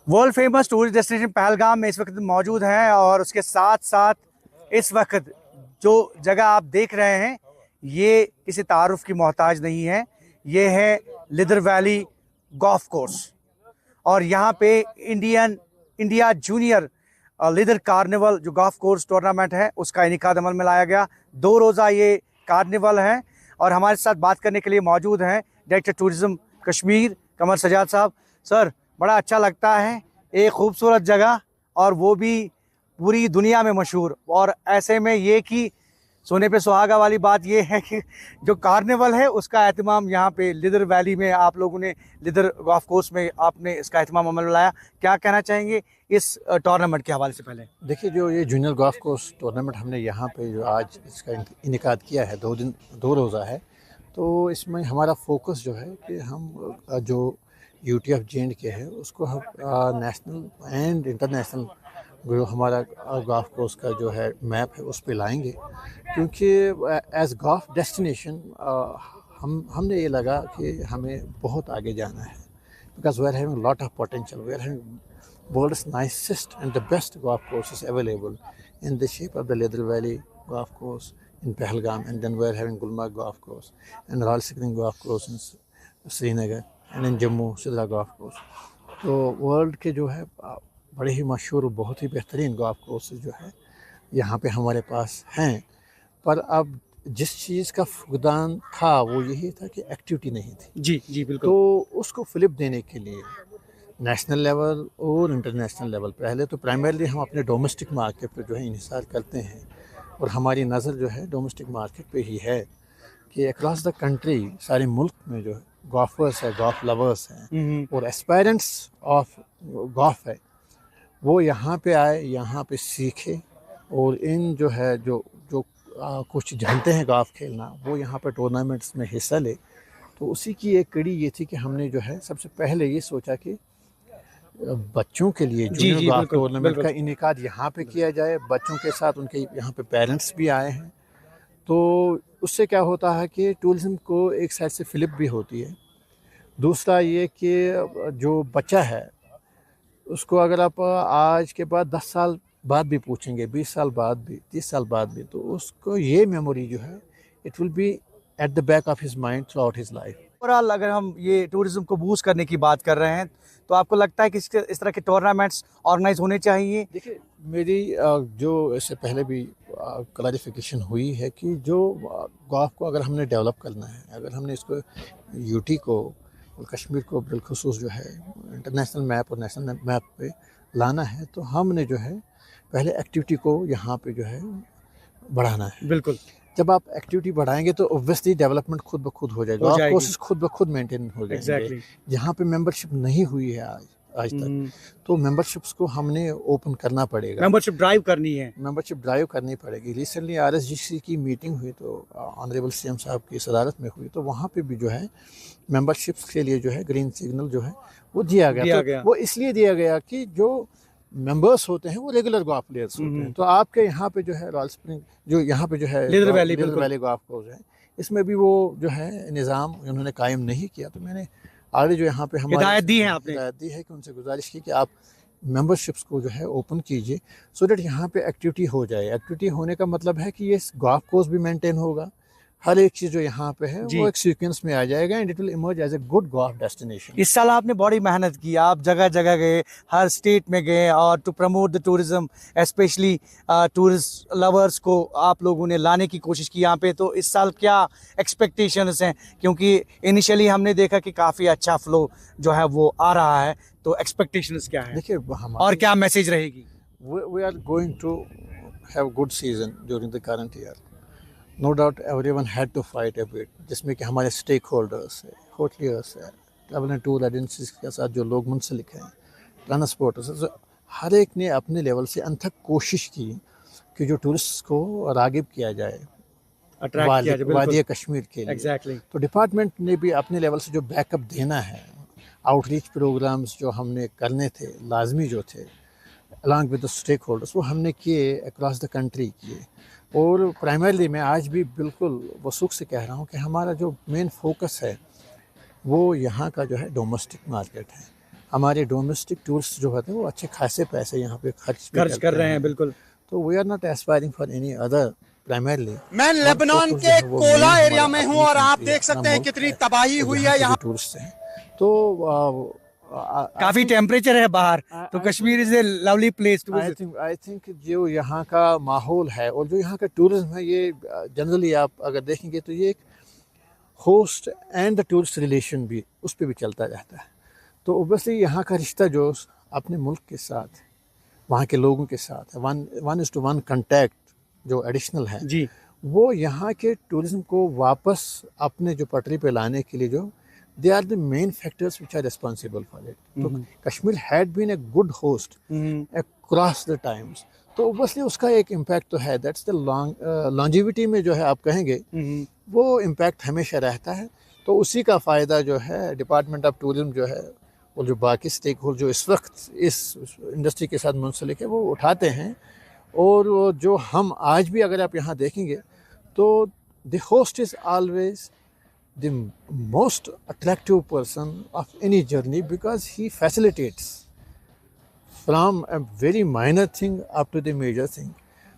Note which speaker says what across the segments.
Speaker 1: World famous tourist destination Pahalgam में इस वक्त मौजूद हैं और उसके साथ साथ इस वक्त जो जगह आप देख रहे हैं ये किसी तारुफ की मोहताज नहीं है। ये है लिदर वैली गोल्फ कोर्स और यहाँ पे इंडिया जूनियर लिदर कार्निवल जो गोल्फ कोर्स टूर्नामेंट है उसका इनेकाद अमल में लाया गया। 2 रोज़ा ये कार्निवल है और हमारे साथ बात करने के लिए मौजूद हैं डायरेक्टर टूरिज्म कश्मीर कमर सजाद साहब। सर, बड़ा अच्छा लगता है, एक खूबसूरत जगह और वो भी पूरी दुनिया में मशहूर, और ऐसे में ये कि सोने पे सुहागा वाली बात ये है कि जो कार्निवल है उसका एहतमाम यहाँ पे लिदर वैली में आप लोगों ने, लिदर गोल्फ कोर्स में आपने इसका एहतमाम अमल में लाया। क्या कहना चाहेंगे इस टूर्नामेंट के हवाले से? पहले
Speaker 2: देखिए, जो ये जूनियर गोल्फ कोर्स टूर्नामेंट हमने यहाँ पे जो आज इसका इनेकाद किया है, 2 रोज़ा है, तो इसमें हमारा फोकस जो है कि हम जो UT ऑफ J&K है उसको हम नेशनल एंड इंटरनेशनल जो हमारा गोल्फ कोर्स का जो है मैप है उस पे लाएंगे, क्योंकि एज गोल्फ डेस्टिनेशन हमने ये लगा कि हमें बहुत आगे जाना है, because we are having lot of potential, we are having world's nicest and the best golf courses available in the shape of the Leather Valley Golf Course in Pahalgam, and then we're having Gulmarg Golf Course and Royal Sikring Golf Course in Srinagar and in Jammu Sidra Golf Course. तो world के जो है बड़े ही मशहूर और बहुत ही बेहतरीन golf courses जो है यहाँ पे हमारे पास हैं, पर अब जिस चीज़ का फुकदान था वो यही था कि एक्टिविटी नहीं थी।
Speaker 1: जी बिल्कुल।
Speaker 2: तो उसको फ्लिप देने के लिए नेशनल लेवल और इंटरनेशनल लेवल, पहले तो प्राइमरली हम अपने डोमेस्टिक मार्केट पे जो है इन्हिसार करते हैं और हमारी नज़र जो है डोमेस्टिक मार्केट पे ही है कि अक्रॉस द कंट्री सारे मुल्क में जो है गोल्फर्स है, गोल्फ लवर्स हैं और एस्पायरेंट्स ऑफ गोल्फ है, वो यहाँ पे आए, यहाँ पे सीखे और इन जो है जो कुछ जानते हैं गोल्फ खेलना वो यहाँ पे टूर्नामेंट्स में हिस्सा ले। तो उसी की एक कड़ी ये थी कि हमने जो है सबसे पहले ये सोचा कि बच्चों के लिए जूनियर गोल्फ टूर्नामेंट का इनेकाद यहाँ पे किया जाए, बच्चों के साथ उनके यहाँ पे पेरेंट्स भी आए हैं, तो उससे क्या होता है कि टूरिज़्म को एक साइड से फ्लिप भी होती है। दूसरा ये कि जो बच्चा है उसको अगर आप आज के बाद 10 साल बाद भी पूछेंगे, 20 साल बाद भी, 30 साल बाद भी, तो उसको ये मेमोरी जो है it will be at the back of his mind through out his life.
Speaker 1: Overall अगर हम ये टूरिज्म को बूस्ट करने की बात कर रहे हैं तो आपको लगता है कि इस तरह के टूर्नामेंट्स ऑर्गेनाइज होने चाहिए? देखिए,
Speaker 2: मेरी जो इससे पहले भी क्लैरिफिकेशन हुई है कि जो गोल्फ को अगर हमने डेवलप करना है, अगर हमने इसको UT को और कश्मीर को बिलखुसूस जो है इंटरनेशनल मैप और नेशनल मैप पे लाना है, तो हमने जो है पहले एक्टिविटी को यहाँ पे जो है बढ़ाना है।
Speaker 1: बिल्कुल।
Speaker 2: जब आप एक्टिविटी बढ़ाएंगे तो ऑब्वियसली डेवलपमेंट खुद ब खुद हो जाएगा, गोल्फ कोर्सेज खुद ब खुद मेंटेन हो जाएंगे। जहाँ पे मेंबरशिप नहीं हुई है आज तक, तो मेंबरशिप्स को हमने ओपन करना पड़ेगा,
Speaker 1: मेंबरशिप ड्राइव करनी
Speaker 2: पड़ेगी। रिसेंटली RSGC की मीटिंग हुई तो ऑनरेबल CM साहब की सदारत में हुई, तो वहाँ पे भी जो है मेंबरशिप्स के लिए जो है ग्रीन सिग्नल जो है वो दिया गया। वो इसलिए दिया गया कि जो मेंबर्स होते हैं वो रेगुलर गोल्फ प्लेयर्स होते हैं। तो आपके यहाँ पे जो है रॉयल स्प्रिंग, जो यहाँ पे जो है
Speaker 1: लिदर वैली
Speaker 2: गोल्फ कोर्स है, इसमें भी वो जो है निज़ाम उन्होंने कायम नहीं किया। तो मैंने आगे जो यहाँ पे हमारी
Speaker 1: हिदायत दी है
Speaker 2: कि उनसे गुजारिश की कि आप मेंबरशिप्स को जो है ओपन कीजिए, सो दैट यहाँ पे एक्टिविटी हो जाए। एक्टिविटी होने का मतलब है कि ये गोल्फ कोर्स भी मेंटेन होगा, हर एक चीज़ जो यहाँ पे है वो एक सीक्वेंस में आ जाएगा and it will emerge as a good golf destination.
Speaker 1: इस साल आपने बड़ी मेहनत की, आप जगह जगह गए, हर स्टेट में गए और to promote the tourism, specially tourist lovers को आप लोगों ने लाने की कोशिश की यहाँ पे। तो इस साल क्या एक्सपेक्टेशंस हैं? क्योंकि इनिशियली हमने देखा कि काफ़ी अच्छा फ्लो जो है वो आ रहा है, तो एक्सपेक्टेशंस क्या है?
Speaker 2: देखिए,
Speaker 1: और क्या मैसेज रहेगी?
Speaker 2: We are going to have good season during the current year. No doubt everyone had to fight a bit, जिसमें कि हमारे स्टेक होल्डर्स है, होटलियर्स है, ट्रैवल एंड टूर एजेंसीज के साथ जो लोग मुंसलिक हैं, ट्रांसपोर्टर्स, हर एक ने अपने लेवल से अनथक कोशिश की कि जो टूरिस्ट को रागिब किया जाए वादी कश्मीर के लिए। तो डिपार्टमेंट ने भी अपने लेवल से जो बैकअप देना है, आउटरीच प्रोग्राम्स जो हमने करने थे लाजमी जो थे along with the stake holders, वो हमने किए अक्रॉस द कंट्री किए। और प्राइमरली मैं आज भी बिल्कुल वसूख से कह रहा हूँ कि हमारा जो मेन फोकस है वो यहाँ का जो है डोमेस्टिक मार्केट है। हमारे डोमेस्टिक टूरिस्ट जो होते हैं वो अच्छे खासे पैसे यहाँ पे खर्च
Speaker 1: कर रहे हैं, बिल्कुल।
Speaker 2: तो we are not aspiring for any other primarily.
Speaker 3: मैं लेबनान के कोला एरिया में हूं और आप देख सकते हैं कितनी तबाही हुई है यहाँ।
Speaker 2: टूरिस्ट हैं तो
Speaker 1: काफी टेम्परेचर है बाहर, तो Kashmir is a lovely place to visit.
Speaker 2: I think जो यहाँ का माहौल है और जो यहाँ का टूरिज्म है, ये जनरली आप अगर देखेंगे तो ये एक host and the tourist relation भी उस पर भी चलता रहता है। तो ओबियसली यहाँ का रिश्ता जो अपने मुल्क के साथ, वहाँ के लोगों के साथ one is to one contact जो एडिशनल है
Speaker 1: जी,
Speaker 2: वो यहाँ के टूरिज्म को वापस अपने जो पटरी पे लाने के लिए जो they are the main factors which are responsible for it. तो Kashmir had been a good host across the times, तो ओबियसली उसका एक इम्पैक्ट तो है। दैट्स द लॉन्जिविटी में जो है आप कहेंगे वो इम्पैक्ट हमेशा रहता है। तो उसी का फ़ायदा जो है डिपार्टमेंट ऑफ टूरिज्म जो है और जो बाकी स्टेक होल्डर जो इस वक्त इस इंडस्ट्री के साथ मुंसलिक है वो उठाते हैं। और जो हम आज भी अगर आप यहाँ देखेंगे तो the host is always the most attractive person of any journey because he facilitates from a very minor thing up to the major thing.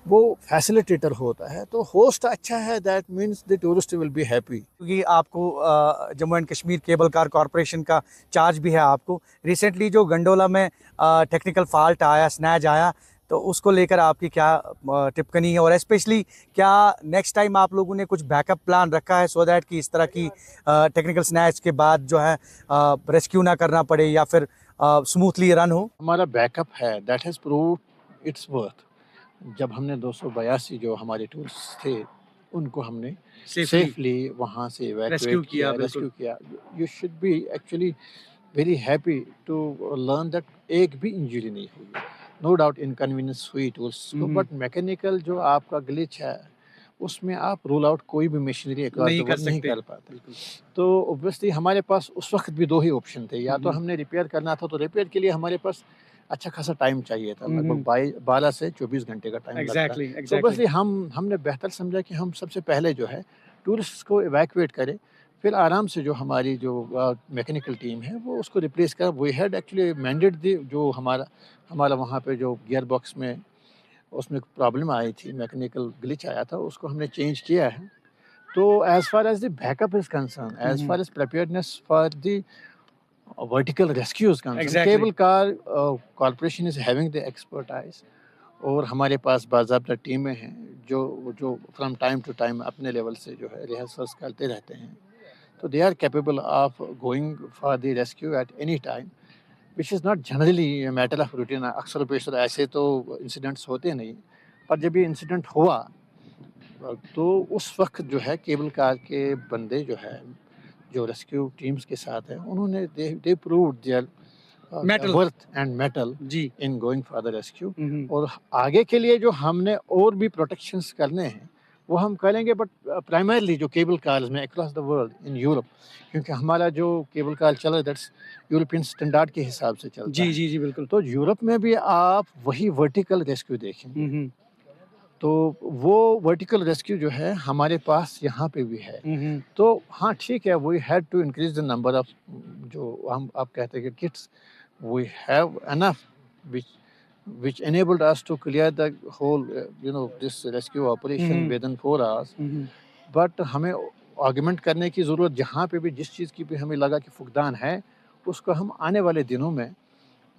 Speaker 2: वो फैसिलिटेटर होता है। तो होस्ट अच्छा है, that means the tourist will be happy.
Speaker 1: क्योंकि आपको Jammu and Kashmir cable car corporation का charge भी है आपको। रिसेंटली जो गंडोला में टेक्निकल फॉल्ट आया, स्नैच आया, तो उसको लेकर आपकी क्या टिप्पणी है, और स्पेशली क्या नेक्स्ट टाइम आप लोगों ने कुछ बैकअप प्लान रखा है सो दैट कि इस तरह की टेक्निकल स्नैच के बाद जो है रेस्क्यू ना करना पड़े या फिर स्मूथली रन हो?
Speaker 2: हमारा बैकअप है, that has proved it's worth. जब हमने 282 जो हमारे टूरिस्ट थे उनको हमने सेफली वहाँ से
Speaker 1: रेस्क्यू किया,
Speaker 2: you should be actually very happy to learn that एक भी इंजरी नहीं हुई। नो डाउट इनकन्वीनियंस हुई टूरिस्ट को, बट मैकेनिकल जो आपका ग्लिच है उसमें आप रूल आउट कोई भी मशीनरी नहीं कर पाते। तो ऑब्वियसली हमारे पास उस वक्त भी दो ही ऑप्शन थे, या तो हमने रिपेयर करना था, तो रिपेयर के लिए हमारे पास अच्छा खासा टाइम चाहिए था, लगभग 12 से 24 घंटे का टाइम लगता है। तो ऑब्वियसली हमने बेहतर समझा कि हम सबसे पहले जो है टूरिस्ट को इवैक्यूएट करें, फिर आराम से जो हमारी जो मैकेनिकल टीम है वो उसको रिप्लेस कर। वी हैड एक्चुअली मैंडेट दी जो हमारा वहाँ पे जो गियर बॉक्स में उसमें प्रॉब्लम आई थी, मैकेनिकल ग्लिच आया था, उसको हमने चेंज किया है। तो as far as the backup is concern, as far as preparedness for the vertical rescue is concern, cable car corporation is having the expertise. और हमारे पास बाज़ाब्ता टीमें हैं जो फ्रॉम टाइम टू टाइम अपने लेवल से जो है रिहर्सल्स करते रहते हैं। तो they are capable of going for the rescue at any time, which is not generally matter of routine. अक्सर पेशर ऐसे तो इंसिडेंट्स होते नहीं, पर जब ये इंसिडेंट हुआ तो उस वक्त जो है केबल कार के बंदे जो है जो रेस्क्यू टीम्स के साथ हैं उन्होंने they proved their worth and mettle in going for the rescue. और आगे के लिए जो हमने और भी प्रोटेक्शंस करने हैं वो हम करेंगे, बट प्राइमरली जो केबल कार्स में across the world in Europe, क्योंकि हमारा जो केबल कार चल रहा है दैट्स यूरोपियन स्टैंडर्ड के हिसाब से चलता है।
Speaker 1: जी बिल्कुल।
Speaker 2: तो यूरोप में भी आप वही वर्टिकल रेस्क्यू देखेंगे। तो वो वर्टिकल रेस्क्यू जो है हमारे पास यहाँ पे भी है। तो हाँ ठीक है, we had to increase the number of जो हम आप कहते हैं कि kits, we have enough which enabled us to clear the whole this rescue operation within 4 hours। but हमें आर्गुमेंट करने की ज़रूरत, जहाँ पे भी जिस चीज़ की भी हमें लगा कि फुकदान है उसको हम आने वाले दिनों में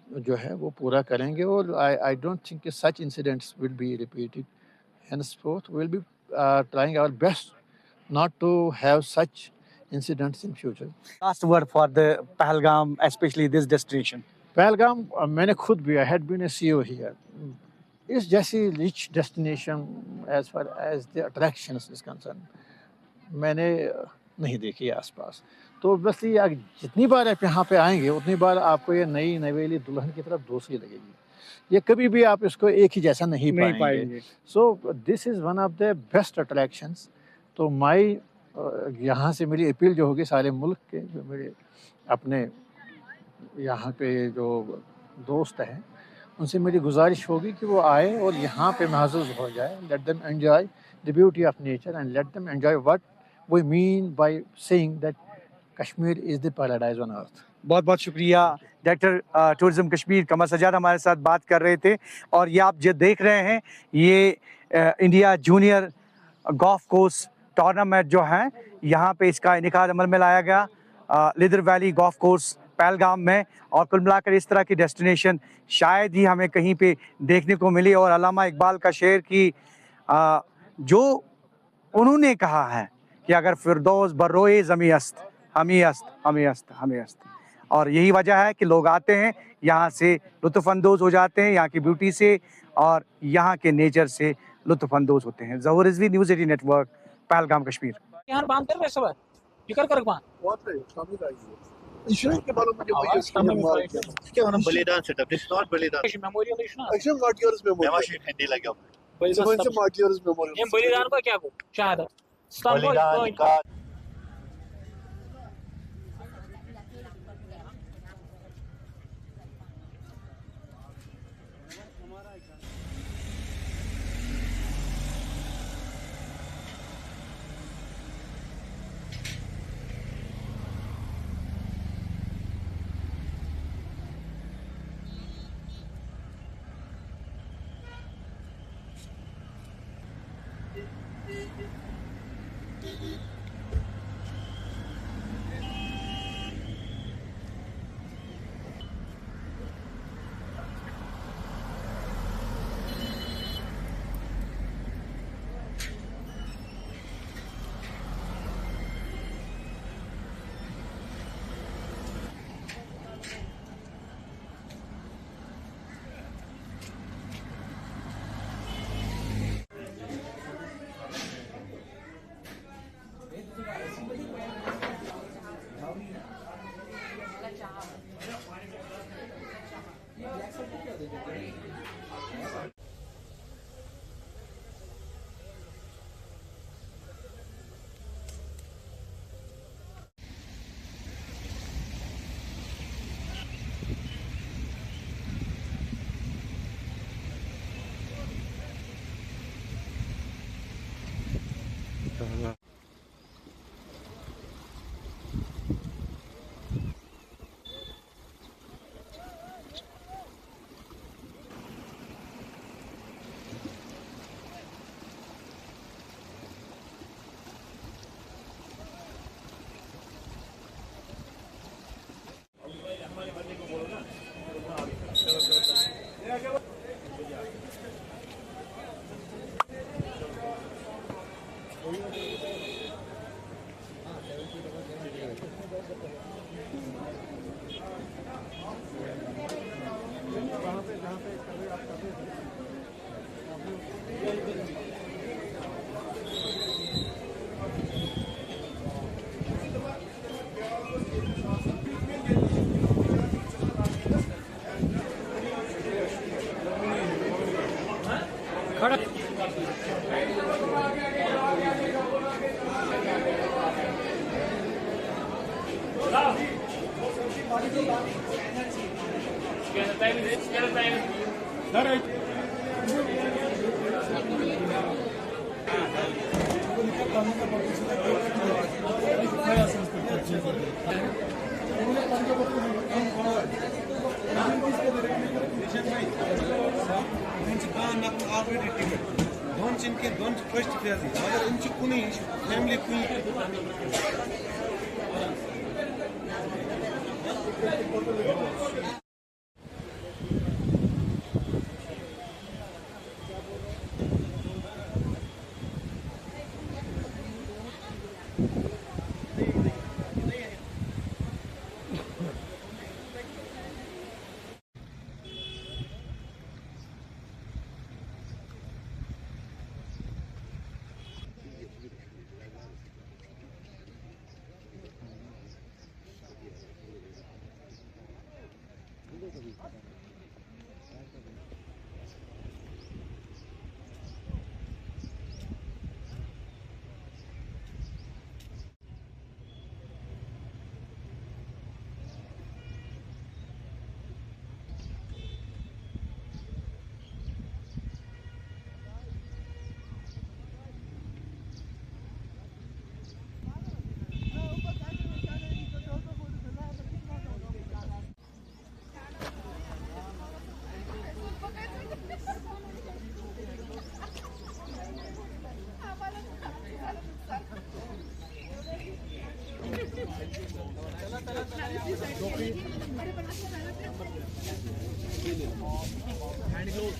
Speaker 2: जो है वो पूरा करेंगे। और आई डोंट थिंक कि such incidents will be repeated henceforth। we'll be trying our best not to have such incidents in future।
Speaker 1: Last word for the Pahalgam, especially this destination।
Speaker 2: Pahalgam मैंने खुद भी, I had been a CEO here, इस जैसी rich destination as far as the attractions is concern मैंने नहीं देखी आसपास। तो बस ये जितनी बार आप यहाँ पे आएंगे उतनी बार आपको ये नई नवेली दुल्हन की तरफ दूसरी लगेगी। ये कभी भी आप इसको एक ही जैसा नहीं पाएंगे। So this is one of the best attractions. तो माई यहाँ से मेरी अपील जो होगी सारे मुल्क के जो मेरे अपने यहाँ पे जो दोस्त हैं उनसे मेरी गुजारिश होगी कि वो आए और यहाँ पे महसूस हो जाए। Let them enjoy the beauty of nature and let them enjoy what we mean by saying that Kashmir is the paradise on earth.
Speaker 1: बहुत बहुत शुक्रिया। डायरेक्टर टूरिज्म कश्मीर कमर सजाद हमारे साथ बात कर रहे थे। और ये आप जो देख रहे हैं ये India junior golf course tournament जो है यहाँ पे इसका इनेकाद अमल में लाया गया Lidder valley golf course Pahalgam में। और कुल मिलाकर इस तरह की डेस्टिनेशन शायद ही हमें कहीं पे देखने को मिली। और अल्लामा इकबाल का शेर की जो उन्होंने कहा है कि अगर फिरदौस बर्रोए ज़मी अस्त हमी अस्त हमी अस्त हमी अस्त। और यही वजह है कि लोग आते हैं यहाँ से लुत्फ़अंदोज़ हो जाते हैं यहाँ की ब्यूटी से और यहाँ के नेचर से लुत्फ़अंदोज़ होते हैं। Zahoor Rizvi, news 18 network, Pahalgam Kashmir.
Speaker 4: यहाँ बांध कर वैसे जिक्र कर बांध
Speaker 5: बलिदान setup this is not Balidan
Speaker 4: memorial इशना
Speaker 5: actually not yours memorial Hindi लगे नॉट योर्स मेमोरियल
Speaker 4: ये बलिदान का क्या को शहादत
Speaker 5: बलिदान का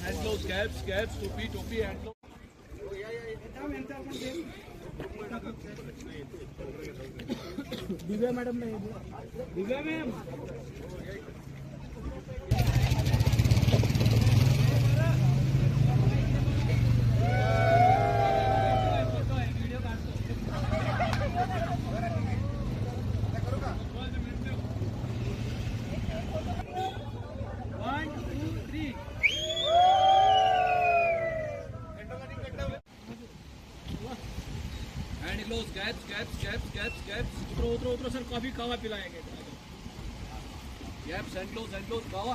Speaker 6: हैंड ग्लोव्स, कैप्स, टोपी हैंड ग्लोव्स। दिव्या मैडम ने Divya ma'am hand gloves, caps. उतरो सर, कॉफी कावा पिलाएंगे। कैप्स, हैंड ग्लोव्स, कावा।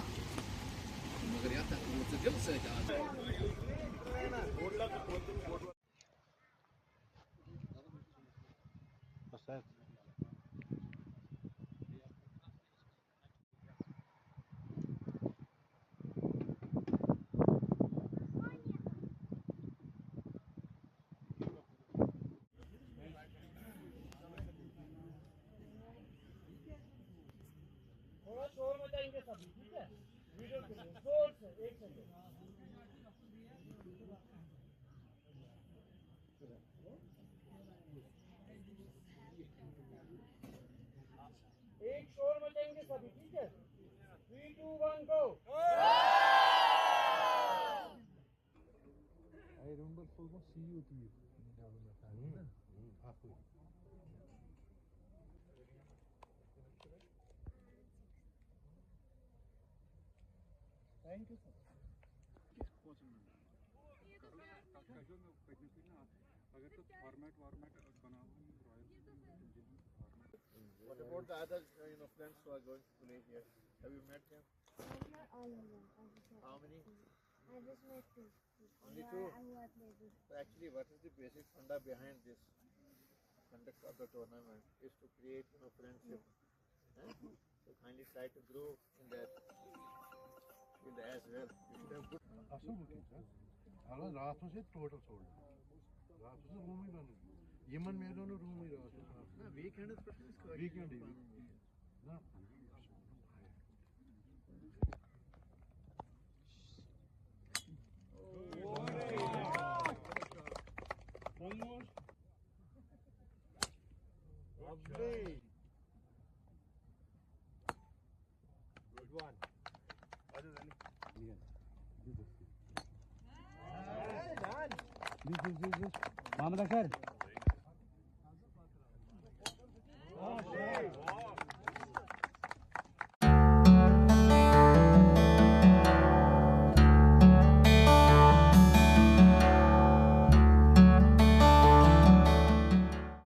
Speaker 6: मगर यार तक मुझसे दिल से थोड़ा शोर मचाएंगे सभी, ठीक है? वीडियो के लिए जोर से 1 सेकंड। एक शोर मचाएंगे सभी, ठीक है? 3, 2, 1 गो।
Speaker 7: I remember almost see you to you.
Speaker 6: Thank you sir.
Speaker 7: अगर तो फॉर्मेट बना
Speaker 2: What about the other friends who are going to play here? Have you met them?
Speaker 8: All of them.
Speaker 2: How many?
Speaker 8: I just met 2.
Speaker 2: Only 2?
Speaker 8: Who I played with.
Speaker 2: So actually, what is the basic funda behind this conduct of the tournament is to create friendship. So kindly try to grow in that field as well. You should have good.
Speaker 7: Asıl bu kimse? Allah rahat olsa total sold. Rahat olsa room ही बंद. Yemen में दोनों room he rahat olsa.
Speaker 2: No, weekend is good.
Speaker 7: Weekend ही. ना.
Speaker 6: One more.
Speaker 7: Lovely. Good one.
Speaker 1: Mohammed Akhtar.